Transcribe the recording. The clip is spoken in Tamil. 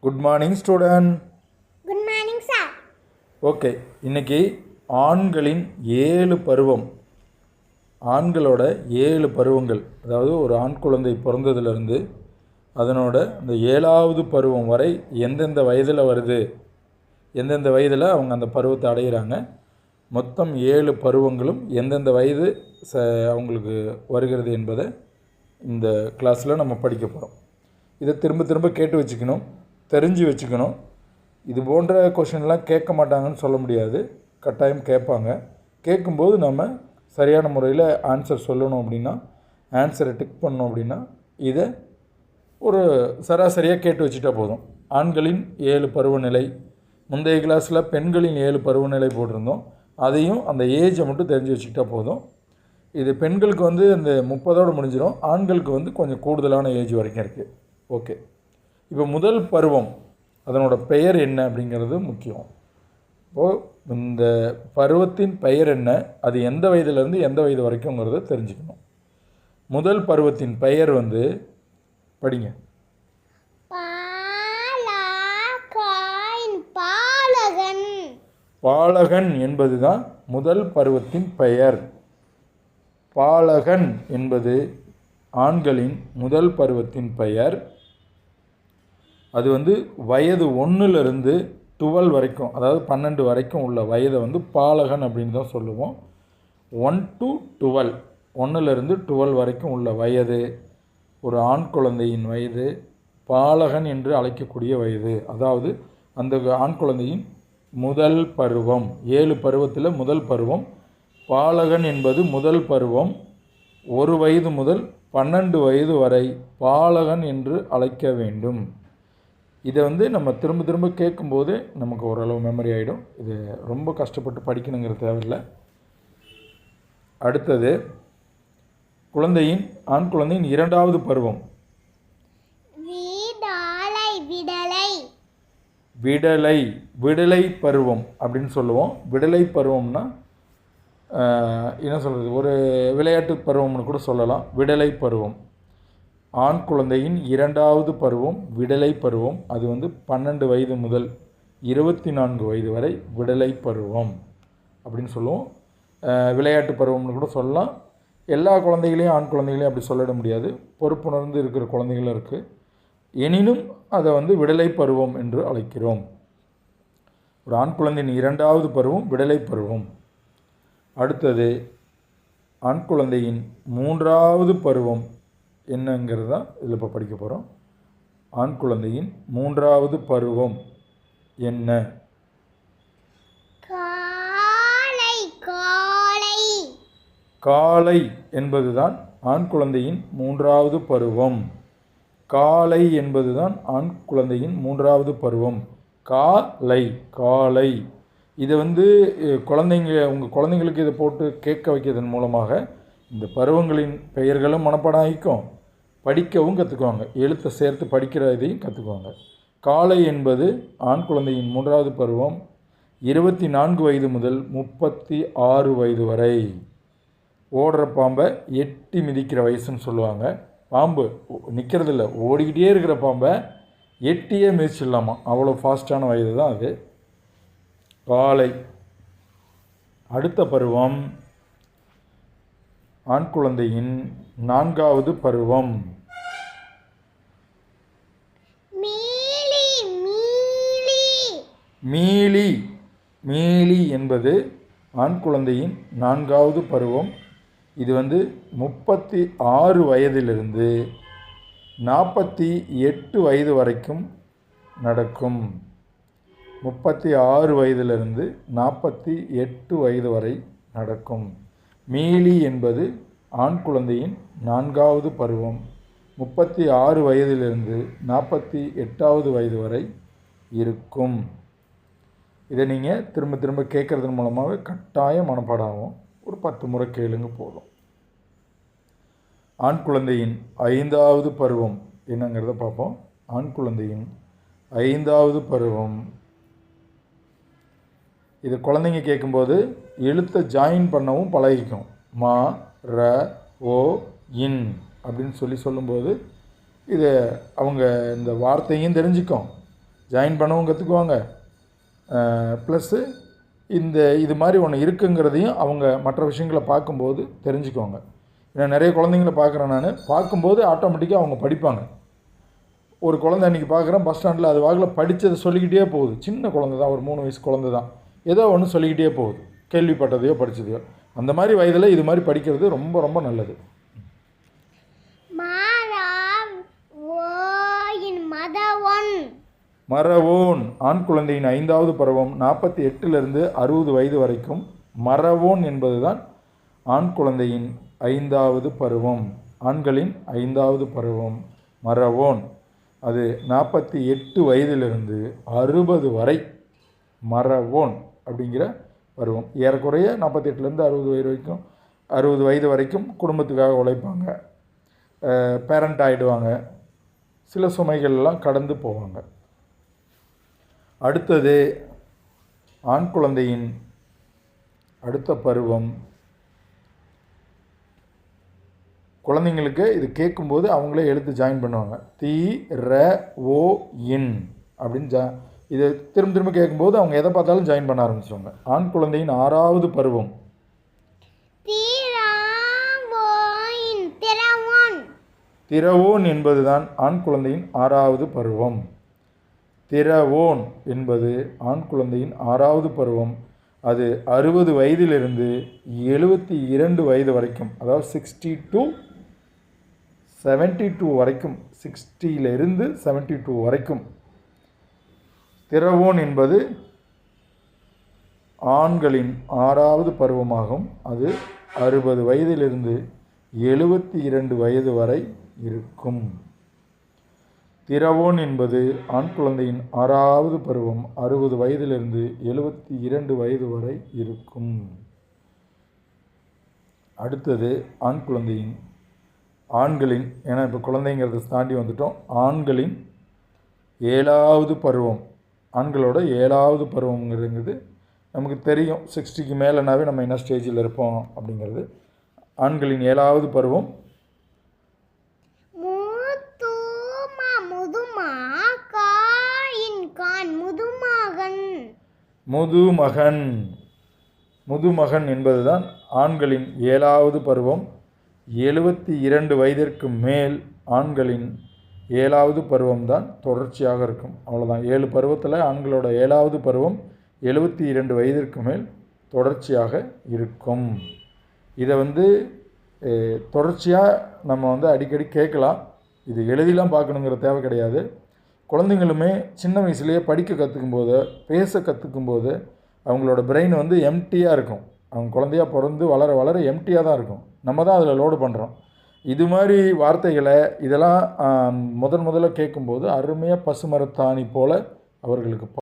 Good morning student. Good morning sir. Okay, இன்றைக்கி ஆண்களின் 7 பருவம், ஆண்களோட 7 பருவங்கள், அதாவது ஒரு ஆண் குழந்தை பிறந்ததுலேருந்து அதனோட அந்த 7வது பருவம் வரை எந்தெந்த வயதில் வருது, எந்தெந்த வயதில் அவங்க அந்த பருவத்தை அடைகிறாங்க, மொத்தம் 7 பருவங்களும் எந்தெந்த வயது அவங்களுக்கு வருகிறது என்பதை இந்த கிளாஸில் நம்ம படிக்க போகிறோம். இதை திரும்ப திரும்ப கேட்டு வச்சுக்கணும், தெரிஞ்சு வச்சுக்கணும். இது போன்ற கொஷின்லாம் கேட்க மாட்டாங்கன்னு சொல்ல முடியாது, கட்டாயம் கேட்பாங்க. கேட்கும்போது நம்ம சரியான முறையில் ஆன்சர் சொல்லணும். அப்படின்னா ஆன்சரை டிக் பண்ணோம் அப்படின்னா இதை ஒரு சராசரியாக கேட்டு வச்சுட்டா போதும். ஆண்களின் 7 பருவநிலை, முந்தைய கிளாஸில் பெண்களின் 7 பருவநிலை போட்டிருந்தோம், அதையும் அந்த ஏஜை மட்டும் தெரிஞ்சு வச்சுக்கிட்டா போதும். இது பெண்களுக்கு வந்து அந்த 30ஓடு முடிஞ்சிடும், ஆண்களுக்கு கொஞ்சம் கூடுதலான ஏஜ் வரைக்கும் இருக்குது. ஓகே, இப்போ முதல் பருவம் அதனோட பெயர் என்ன அப்படிங்கிறது முக்கியம். இப்போது இந்த பருவத்தின் பெயர் என்ன, அது எந்த வயதுலேருந்து எந்த வயது வரைக்கும்ங்கிறத தெரிஞ்சுக்கணும். முதல் பருவத்தின் பெயர் படிங்க. பாலகன் என்பது தான் முதல் பருவத்தின் பெயர். பாலகன் என்பது ஆண்களின் முதல் பருவத்தின் பெயர். அது வயது 1லிருந்து 12 வரைக்கும், அதாவது 12 வரைக்கும் உள்ள வயதை பாலகன் அப்படின்னு தான் சொல்லுவோம். 1 to 12, 1லிருந்து 12 வரைக்கும் உள்ள வயது ஒரு ஆண் குழந்தையின் வயது பாலகன் என்று அழைக்கக்கூடிய வயது. அதாவது அந்த ஆண் குழந்தையின் முதல் பருவம், 7 பருவத்தில் முதல் பருவம் பாலகன் என்பது முதல் பருவம். 1 வயது முதல் 12 வயது வரை பாலகன் என்று அழைக்க வேண்டும். இதை நம்ம திரும்ப திரும்ப கேட்கும்போது நமக்கு ஓரளவு மெமரி ஆகிடும். இது ரொம்ப கஷ்டப்பட்டு படிக்கணுங்கிற தேவையில்லை. அடுத்தது ஆண் குழந்தையின் 2வது பருவம் விடலை பருவம் அப்படின்னு சொல்லுவோம். விடலை பருவம்னா என்ன சொல்கிறது, ஒரு விளையாட்டு பருவம்னு கூட சொல்லலாம். விடலை பருவம் ஆண் குழந்தையின் 2வது பருவம் விடலை பருவம். அது 12 வயது முதல் 24 வயது வரை விடலை பருவம் அப்படின்னு சொல்லுவோம். விளையாட்டு பருவம்னு கூட சொல்லலாம். எல்லா குழந்தைகளையும் ஆண் குழந்தைகளையும் அப்படி சொல்லிட முடியாது, பொறுப்புணர்ந்து இருக்கிற குழந்தைகளும் இருக்குது. எனினும் அதை விடலை பருவம் என்று அழைக்கிறோம். ஒரு ஆண் குழந்தையின் 2வது பருவம் விடலை பருவம். அடுத்தது ஆண் குழந்தையின் 3வது பருவம் என்னங்கிறது தான் இதில் இப்போ படிக்க போகிறோம். ஆண் குழந்தையின் 3வது பருவம் என்ன? காலை என்பது தான் ஆண் குழந்தையின் 3வது பருவம். காலை என்பது தான் ஆண் குழந்தையின் 3வது பருவம். காலை இதை உங்கள் குழந்தைங்களுக்கு இதை போட்டு கேட்க வைக்கிறதன் மூலமாக இந்த பருவங்களின் பெயர்களும் மனப்பாடம் ஆகிக்கும், படிக்கவும் கற்றுக்குவாங்க, எழுத்தை சேர்த்து படிக்கிற இதையும் கற்றுக்குவாங்க. காலை என்பது ஆண் குழந்தையின் 3வது பருவம். 24 வயது முதல் 36 வயது வரை. ஓடுற பாம்பை எட்டி மிதிக்கிற வயசுன்னு சொல்லுவாங்க. பாம்பு நிற்கிறதில்ல, ஓடிக்கிட்டே இருக்கிற பாம்பை எட்டியே மிதிச்சிடலாமா, அவ்வளோ ஃபாஸ்ட்டான வயது தான் அது காலை. அடுத்த பருவம் ஆண் குழந்தையின் 4வது பருவம் மீலி என்பது ஆண் குழந்தையின் 4வது பருவம். இது 36 வயதிலிருந்து 48 வயது வரைக்கும் நடக்கும். 36 வயதிலிருந்து 48 வயது வரை நடக்கும். மீலி என்பது ஆண் குழந்தையின் 4வது பருவம். 36 வயதிலிருந்து 48வது வயது வரை இருக்கும். இதை நீங்கள் திரும்ப திரும்ப கேட்குறதன் மூலமாக கட்டாயம் மனப்பாடம் ஆகும். ஒரு 10 முறை கேளுங்க போதும். ஆண் குழந்தையின் 5வது பருவம் என்னங்கிறத பார்ப்போம். ஆண் குழந்தையின் 5வது பருவம், இது குழந்தைங்க கேட்கும்போது எழுத்தை ஜாயின் பண்ணவும் பழகிக்கும். மா ர ஓ இன் அப்படின்னு சொல்லும்போது இதை அவங்க இந்த வார்த்தையும் தெரிஞ்சுக்கும், ஜாயின் பண்ணவும் கற்றுக்குவாங்க. ப்ளஸ்ஸு இது மாதிரி ஒன்று இருக்குங்கிறதையும் அவங்க மற்ற விஷயங்களை பார்க்கும்போது தெரிஞ்சுக்குவாங்க. ஏன்னா நிறைய குழந்தைங்கள பார்க்குறேன் நான். பார்க்கும்போது ஆட்டோமேட்டிக்காக அவங்க படிப்பாங்க. ஒரு குழந்தை அன்றைக்கி பார்க்குறேன் பஸ் ஸ்டாண்டில், அது வாக்கில் படித்ததை சொல்லிக்கிட்டே போகுது. சின்ன குழந்தை தான், ஒரு 3 வயசு குழந்தை தான். ஏதோ ஒன்று சொல்லிக்கிட்டே போகுது, கேள்விப்பட்டதையோ படித்ததையோ. அந்த மாதிரி வயதில் இது மாதிரி படிக்கிறது ரொம்ப ரொம்ப நல்லது. மறவோன் ஆண் குழந்தையின் 5வது பருவம் 48லிருந்து 60 வயது வரைக்கும். மறவோன் என்பது தான் ஆண் குழந்தையின் 5வது பருவம், ஆண்களின் 5வது பருவம் மறவோன். அது 48 வயதிலிருந்து 60 வரை மறவோன் அப்படிங்கிற பருவம். ஏறக்குறைய 48லேருந்து 60 வயது வரைக்கும் குடும்பத்துக்காக உழைப்பாங்க, பேரண்ட் ஆகிடுவாங்க, சில சுமைகள்லாம் கடந்து போவாங்க. அடுத்தது ஆண் குழந்தையின் அடுத்த பருவம். குழந்தைங்களுக்கு இது கேட்கும்போது அவங்களே எழுத்து ஜாயின் பண்ணுவாங்க. தி-ர-ஓ-இன் அப்படின்னு இது திரும்ப திரும்ப கேட்கும்போது அவங்க எதை பார்த்தாலும் ஜாயின் பண்ண ஆரம்பிச்சிடுவாங்க. ஆண் குழந்தையின் 6வது பருவம். திரவோன் என்பது தான் ஆண் குழந்தையின் 6வது பருவம். திரவோன் என்பது ஆண் குழந்தையின் 6வது பருவம். அது 60 வயதிலிருந்து 72 வயது வரைக்கும், அதாவது 60 to 72 வரைக்கும், 60லிருந்து 72 வரைக்கும். திரவோன் என்பது ஆண்களின் 6வது பருவமாகும். அது 60 வயதிலிருந்து 72 வயது வரை இருக்கும். திரவோன் என்பது ஆண் குழந்தையின் 6வது பருவம், 60 வயதிலிருந்து 72 வயது வரை இருக்கும். அடுத்தது ஆண்களின் ஏன்னா இப்போ குழந்தைங்கிறத தாண்டி வந்துட்டோம். ஆண்களின் 7வது பருவம். ஆண்களோட 7வது பருவங்கிறது நமக்கு தெரியும். 60க்கு மேலேனாவே நம்ம என்ன ஸ்டேஜில் இருப்போம் அப்படிங்கிறது. ஆண்களின் 7வது பருவம் முதுமகன் என்பதுதான் ஆண்களின் 7வது பருவம். 72 வயதிற்கு மேல் ஆண்களின் 7வது பருவம் தான் தொடர்ச்சியாக இருக்கும். அவ்வளோதான். 7 பருவத்தில் ஆண்களோட 7வது பருவம் 72 வயதிற்கு மேல் தொடர்ச்சியாக இருக்கும். இதை தொடர்ச்சியாக நம்ம அடிக்கடி கேட்கலாம். இது எழுதிலாம் பார்க்கணுங்கிற தேவை கிடையாது. குழந்தைங்களுமே சின்ன வயசுலேயே படிக்க கற்றுக்கும்போது, பேச கற்றுக்கும்போது அவங்களோட பிரெயின் எம்டியாக இருக்கும். அவங்க குழந்தையாக பிறந்து வளர வளர எம்டியாக தான் இருக்கும். நம்ம தான் அதில் லோடு பண்ணுறோம். இது மாதிரி வார்த்தைகளை இதெல்லாம் முதல்ல கேட்கும்போது அருமையாக பசுமரத்தாணி போல் அவர்களுக்கு